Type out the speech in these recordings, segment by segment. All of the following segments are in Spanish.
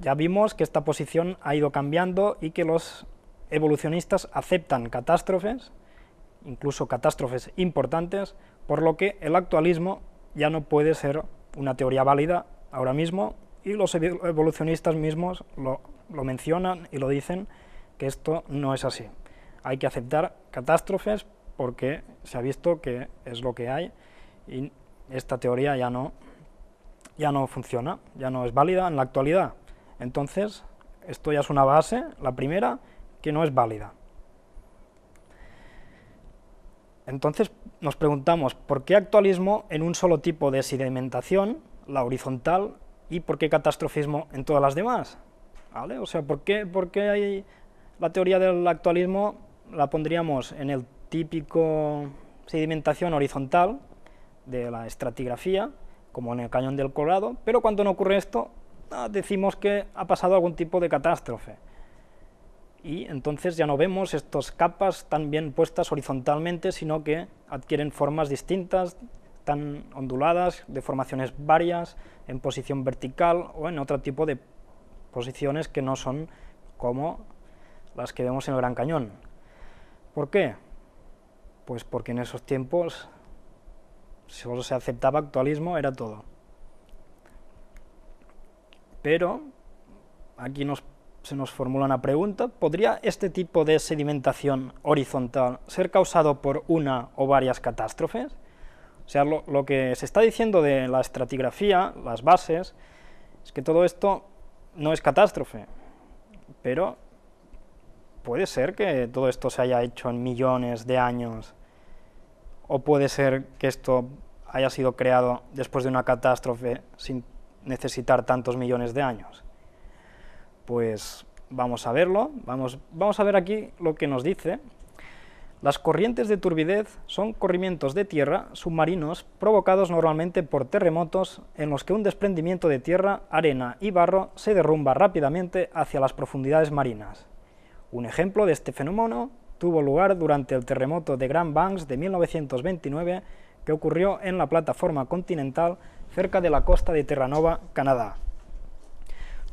Ya vimos que esta posición ha ido cambiando y que los evolucionistas aceptan catástrofes, incluso catástrofes importantes, por lo que el actualismo ya no puede ser una teoría válida ahora mismo, y los evolucionistas mismos lo mencionan y lo dicen, que esto no es así. Hay que aceptar catástrofes porque se ha visto que es lo que hay y esta teoría ya no funciona, ya no es válida en la actualidad. Entonces, esto ya es una base, la primera, que no es válida. Entonces nos preguntamos, ¿por qué actualismo en un solo tipo de sedimentación, la horizontal, y por qué catastrofismo en todas las demás? ¿Vale? O sea, ¿por qué hay la teoría del actualismo la pondríamos en el típico sedimentación horizontal de la estratigrafía, como en el Cañón del Colorado, pero cuando no ocurre esto, decimos que ha pasado algún tipo de catástrofe? Y entonces ya no vemos estas capas tan bien puestas horizontalmente, sino que adquieren formas distintas, tan onduladas, de formaciones varias, en posición vertical o en otro tipo de posiciones que no son como las que vemos en el Gran Cañón. ¿Por qué? Pues porque en esos tiempos solo se aceptaba actualismo, era todo. Pero aquí se nos formula una pregunta: ¿podría este tipo de sedimentación horizontal ser causado por una o varias catástrofes? O sea, lo que se está diciendo de la estratigrafía, las bases, es que todo esto no es catástrofe, pero puede ser que todo esto se haya hecho en millones de años, o puede ser que esto haya sido creado después de una catástrofe sin necesitar tantos millones de años. Pues vamos a verlo, vamos a ver aquí lo que nos dice. Las corrientes de turbidez son corrimientos de tierra submarinos provocados normalmente por terremotos en los que un desprendimiento de tierra, arena y barro se derrumba rápidamente hacia las profundidades marinas. Un ejemplo de este fenómeno tuvo lugar durante el terremoto de Grand Banks de 1929, que ocurrió en la plataforma continental cerca de la costa de Terranova, Canadá.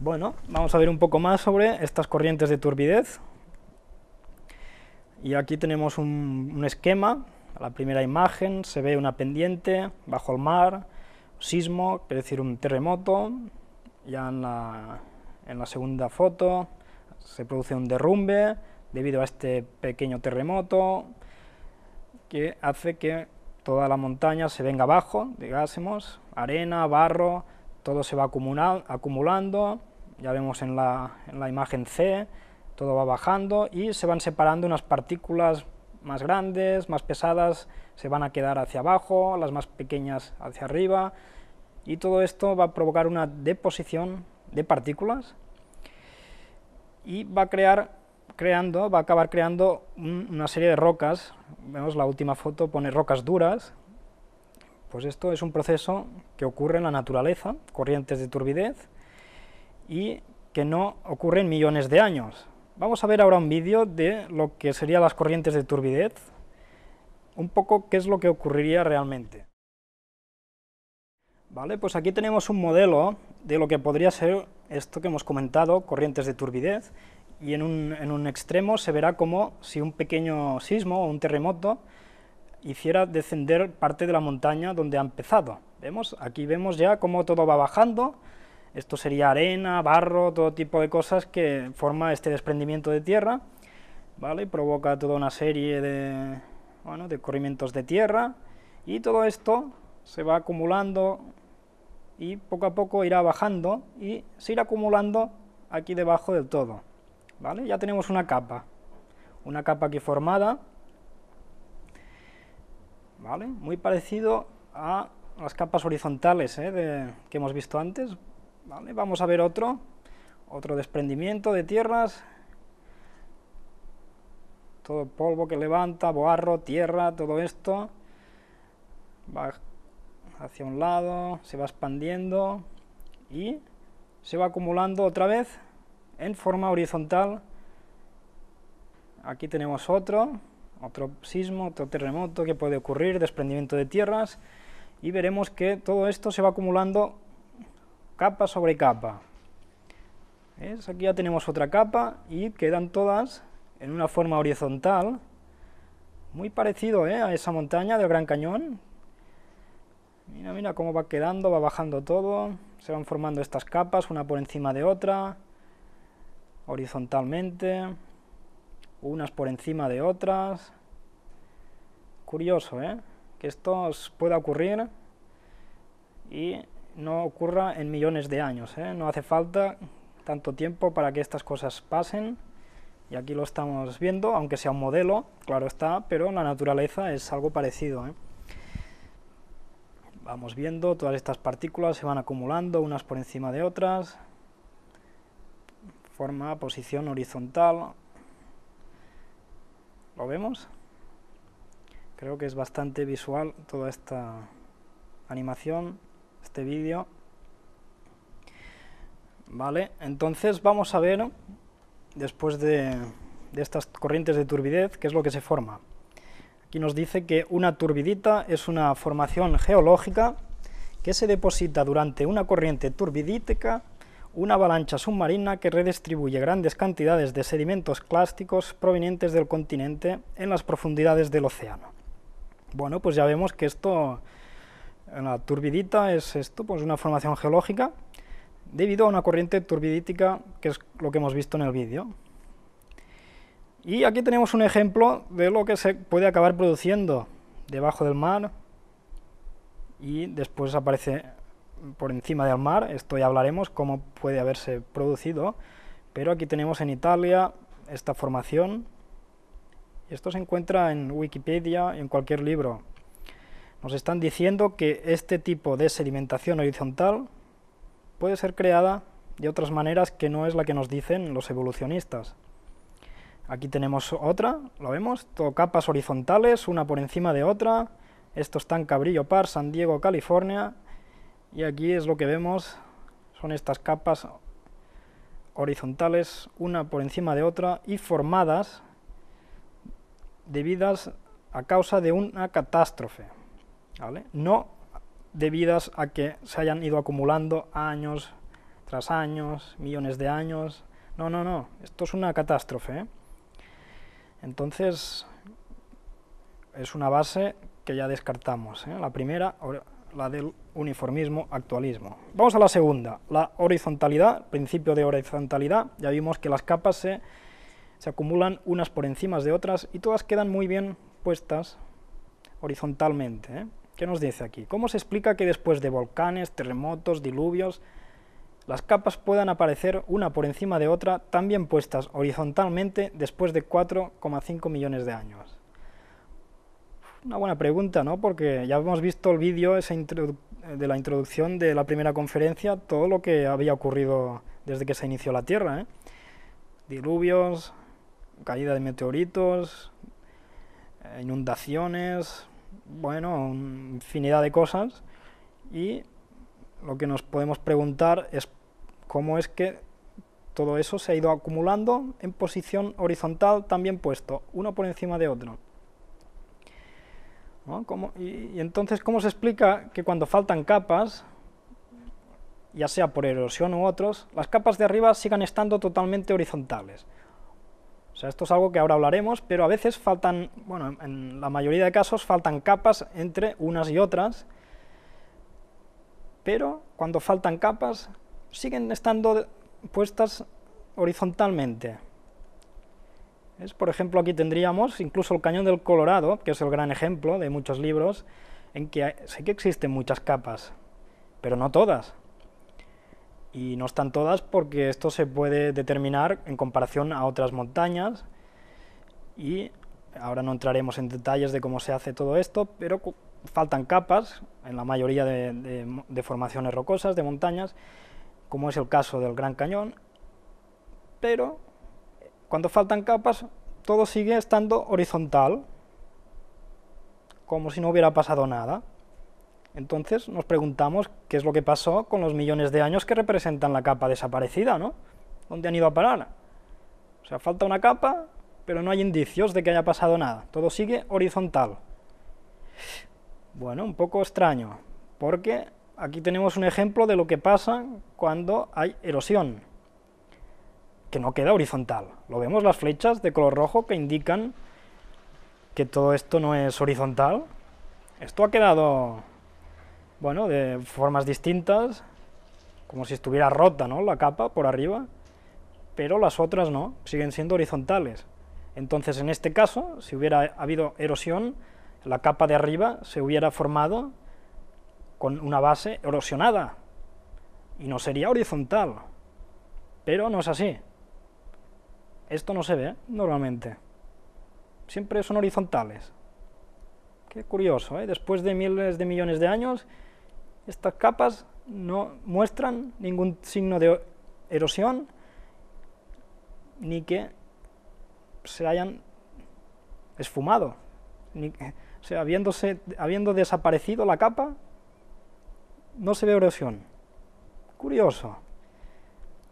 Bueno, vamos a ver un poco más sobre estas corrientes de turbidez. Y aquí tenemos un esquema. La primera imagen se ve una pendiente bajo el mar, sismo, quiere decir un terremoto. Ya en la segunda foto se produce un derrumbe debido a este pequeño terremoto que hace que toda la montaña se venga abajo, digásemos, arena, barro, todo se va acumulando. Ya vemos en la imagen C, todo va bajando y se van separando unas partículas más grandes, más pesadas, se van a quedar hacia abajo, las más pequeñas hacia arriba, y todo esto va a provocar una deposición de partículas y va a acabar creando una serie de rocas. Vemos la última foto, pone rocas duras. Pues esto es un proceso que ocurre en la naturaleza, corrientes de turbidez, y que no ocurre en millones de años. Vamos a ver ahora un vídeo de lo que serían las corrientes de turbidez, un poco qué es lo que ocurriría realmente. Vale, pues aquí tenemos un modelo de lo que podría ser esto que hemos comentado, corrientes de turbidez, y en un extremo se verá como si un pequeño sismo o un terremoto hiciera descender parte de la montaña donde ha empezado. Aquí vemos ya cómo todo va bajando. Esto sería arena, barro, todo tipo de cosas que forma este desprendimiento de tierra, ¿vale? Provoca toda una serie de corrimientos de tierra, y todo esto se va acumulando y poco a poco irá bajando y se irá acumulando aquí debajo del todo, ¿vale? Ya tenemos una capa aquí formada, ¿vale? Muy parecido a las capas horizontales que hemos visto antes, ¿vale? Vamos a ver otro desprendimiento de tierras, todo polvo que levanta, barro, tierra, todo esto va hacia un lado, se va expandiendo y se va acumulando otra vez en forma horizontal. Aquí tenemos otro sismo, otro terremoto que puede ocurrir, desprendimiento de tierras, y veremos que todo esto se va acumulando capa sobre capa. ¿Ves? Aquí ya tenemos otra capa y quedan todas en una forma horizontal, muy parecido a esa montaña del Gran Cañón. Mira, mira cómo va quedando, va bajando todo, se van formando estas capas una por encima de otra, horizontalmente, unas por encima de otras. Curioso, que esto os pueda ocurrir y no ocurra en millones de años, no hace falta tanto tiempo para que estas cosas pasen, y aquí lo estamos viendo, aunque sea un modelo, claro está, pero en la naturaleza es algo parecido. Vamos viendo, todas estas partículas se van acumulando unas por encima de otras, forma posición horizontal. ¿Lo vemos? Creo que es bastante visual toda esta animación, este vídeo. Vale, entonces vamos a ver, después de estas corrientes de turbidez, qué es lo que se forma. Aquí nos dice que una turbidita es una formación geológica que se deposita durante una corriente turbidítica, una avalancha submarina que redistribuye grandes cantidades de sedimentos clásticos provenientes del continente en las profundidades del océano. Bueno, pues ya vemos que esto, la turbidita es esto, pues una formación geológica debido a una corriente turbidítica, que es lo que hemos visto en el vídeo. Y aquí tenemos un ejemplo de lo que se puede acabar produciendo debajo del mar y después aparece por encima del mar. Esto ya hablaremos cómo puede haberse producido, pero aquí tenemos en Italia esta formación. Esto se encuentra en Wikipedia y en cualquier libro. Nos están diciendo que este tipo de sedimentación horizontal puede ser creada de otras maneras que no es la que nos dicen los evolucionistas. Aquí tenemos otra, ¿lo vemos? Todo capas horizontales, una por encima de otra. Esto está en Cabrillo Park, San Diego, California. Y aquí es lo que vemos, son estas capas horizontales, una por encima de otra, y formadas debidas a causa de una catástrofe, ¿vale? No debidas a que se hayan ido acumulando años tras años, millones de años. No, no, no, esto es una catástrofe, Entonces, es una base que ya descartamos, La primera, la del uniformismo, actualismo. Vamos a la segunda, la horizontalidad, principio de horizontalidad. Ya vimos que las capas se acumulan unas por encima de otras y todas quedan muy bien puestas horizontalmente, ¿Qué nos dice aquí? ¿Cómo se explica que después de volcanes, terremotos, diluvios, las capas puedan aparecer una por encima de otra tan bien puestas horizontalmente después de 4,5 millones de años? Una buena pregunta, ¿no? Porque ya hemos visto el vídeo de la introducción de la primera conferencia, todo lo que había ocurrido desde que se inició la Tierra, Diluvios, caída de meteoritos, inundaciones, bueno, infinidad de cosas, y lo que nos podemos preguntar es cómo es que todo eso se ha ido acumulando en posición horizontal tan bien puesto, uno por encima de otro. ¿No? Y entonces, ¿cómo se explica que cuando faltan capas, ya sea por erosión u otros, las capas de arriba sigan estando totalmente horizontales? O sea, esto es algo que ahora hablaremos, pero a veces faltan, bueno, en la mayoría de casos faltan capas entre unas y otras, pero cuando faltan capas siguen estando puestas horizontalmente. Por ejemplo, aquí tendríamos incluso el Cañón del Colorado, que es el gran ejemplo de muchos libros, en que sí que existen muchas capas, pero no todas. Y no están todas porque esto se puede determinar en comparación a otras montañas, y ahora no entraremos en detalles de cómo se hace todo esto, pero faltan capas en la mayoría de formaciones rocosas, de montañas, como es el caso del Gran Cañón, pero cuando faltan capas todo sigue estando horizontal, como si no hubiera pasado nada. Entonces nos preguntamos qué es lo que pasó con los millones de años que representan la capa desaparecida, ¿no? ¿Dónde han ido a parar? O sea, falta una capa, pero no hay indicios de que haya pasado nada, todo sigue horizontal. Bueno, un poco extraño, porque aquí tenemos un ejemplo de lo que pasa cuando hay erosión. que no queda horizontal. Lo vemos las flechas de color rojo que indican que todo esto no es horizontal. Esto ha quedado, bueno, de formas distintas, como si estuviera rota, ¿no?, la capa por arriba, pero las otras no, siguen siendo horizontales. Entonces, en este caso, si hubiera habido erosión, la capa de arriba se hubiera formado con una base erosionada, y no sería horizontal, pero no es así. Esto no se ve normalmente, siempre son horizontales. Qué curioso, ¿eh? Después de miles de millones de años, estas capas no muestran ningún signo de erosión, ni que se hayan esfumado, o sea, habiendo desaparecido la capa, no se ve erosión. Curioso,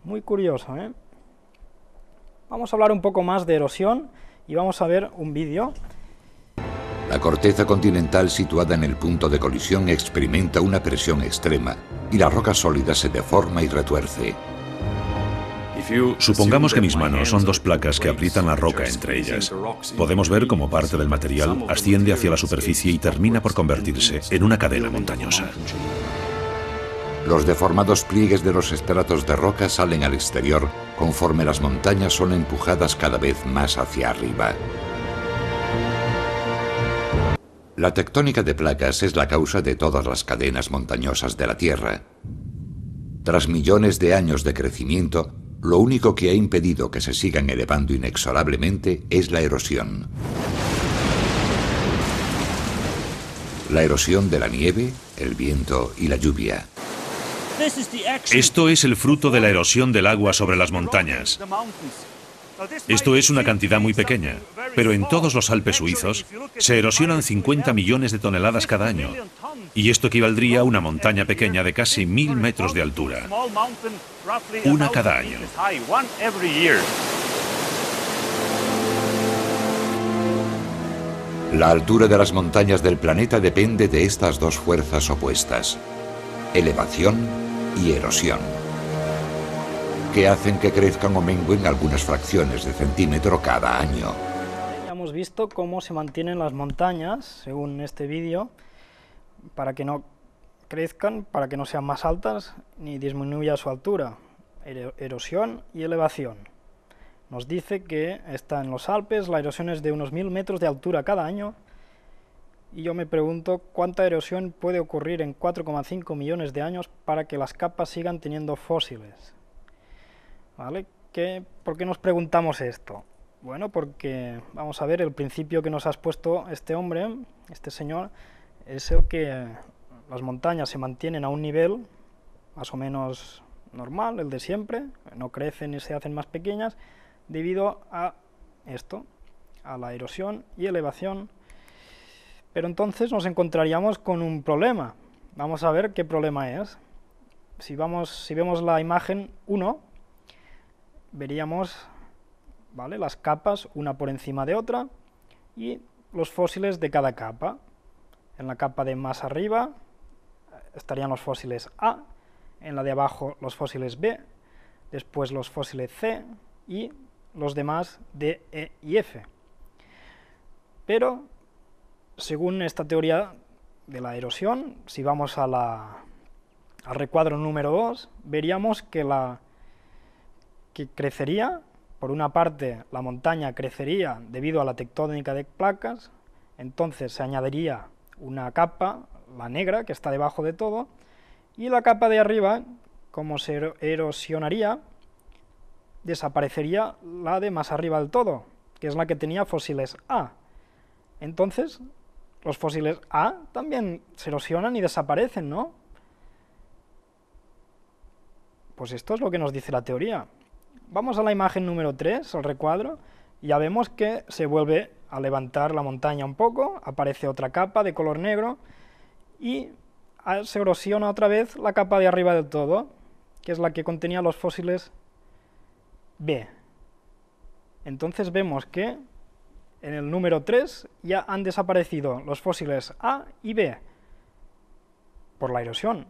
muy curioso, ¿eh? Vamos a hablar un poco más de erosión y vamos a ver un vídeo. La corteza continental situada en el punto de colisión experimenta una presión extrema y la roca sólida se deforma y retuerce. Supongamos que mis manos son dos placas que aprietan la roca entre ellas. Podemos ver cómo parte del material asciende hacia la superficie y termina por convertirse en una cadena montañosa. Los deformados pliegues de los estratos de roca salen al exterior conforme las montañas son empujadas cada vez más hacia arriba. La tectónica de placas es la causa de todas las cadenas montañosas de la Tierra. Tras millones de años de crecimiento, lo único que ha impedido que se sigan elevando inexorablemente es la erosión. La erosión de la nieve, el viento y la lluvia. Esto es el fruto de la erosión del agua sobre las montañas. Esto es una cantidad muy pequeña, pero en todos los Alpes suizos se erosionan 50 millones de toneladas cada año, y esto equivaldría a una montaña pequeña de casi 1000 metros de altura. Una cada año. La altura de las montañas del planeta depende de estas dos fuerzas opuestas: elevación y erosión, que hacen que crezcan o mengüen algunas fracciones de centímetro cada año. Ya hemos visto cómo se mantienen las montañas, según este vídeo, para que no crezcan, para que no sean más altas, ni disminuya su altura. Erosión y elevación. Nos dice que está en los Alpes, la erosión es de unos 1000 metros de altura cada año, y yo me pregunto cuánta erosión puede ocurrir en 4,5 millones de años para que las capas sigan teniendo fósiles. ¿Vale? ¿Por qué nos preguntamos esto? Bueno, porque, vamos a ver, el principio que nos ha expuesto este hombre, este señor, es el que las montañas se mantienen a un nivel más o menos normal, el de siempre, no crecen ni se hacen más pequeñas, debido a esto, a la erosión y elevación. Pero entonces nos encontraríamos con un problema. Vamos a ver qué problema es. Si vemos la imagen 1, veríamos, ¿vale?, las capas una por encima de otra y los fósiles de cada capa. En la capa de más arriba estarían los fósiles A, en la de abajo los fósiles B, después los fósiles C y los demás D, E y F. Pero, según esta teoría de la erosión, si vamos al recuadro número 2, veríamos que crecería, por una parte la montaña crecería debido a la tectónica de placas, entonces se añadiría una capa, la negra, que está debajo de todo, y la capa de arriba, como se erosionaría, desaparecería la de más arriba del todo, que es la que tenía fósiles A. Entonces, los fósiles A también se erosionan y desaparecen, ¿no? Pues esto es lo que nos dice la teoría. Vamos a la imagen número 3, al recuadro, y ya vemos que se vuelve a levantar la montaña un poco, aparece otra capa de color negro, y se erosiona otra vez la capa de arriba del todo, que es la que contenía los fósiles B. Entonces vemos que en el número 3 ya han desaparecido los fósiles A y B por la erosión.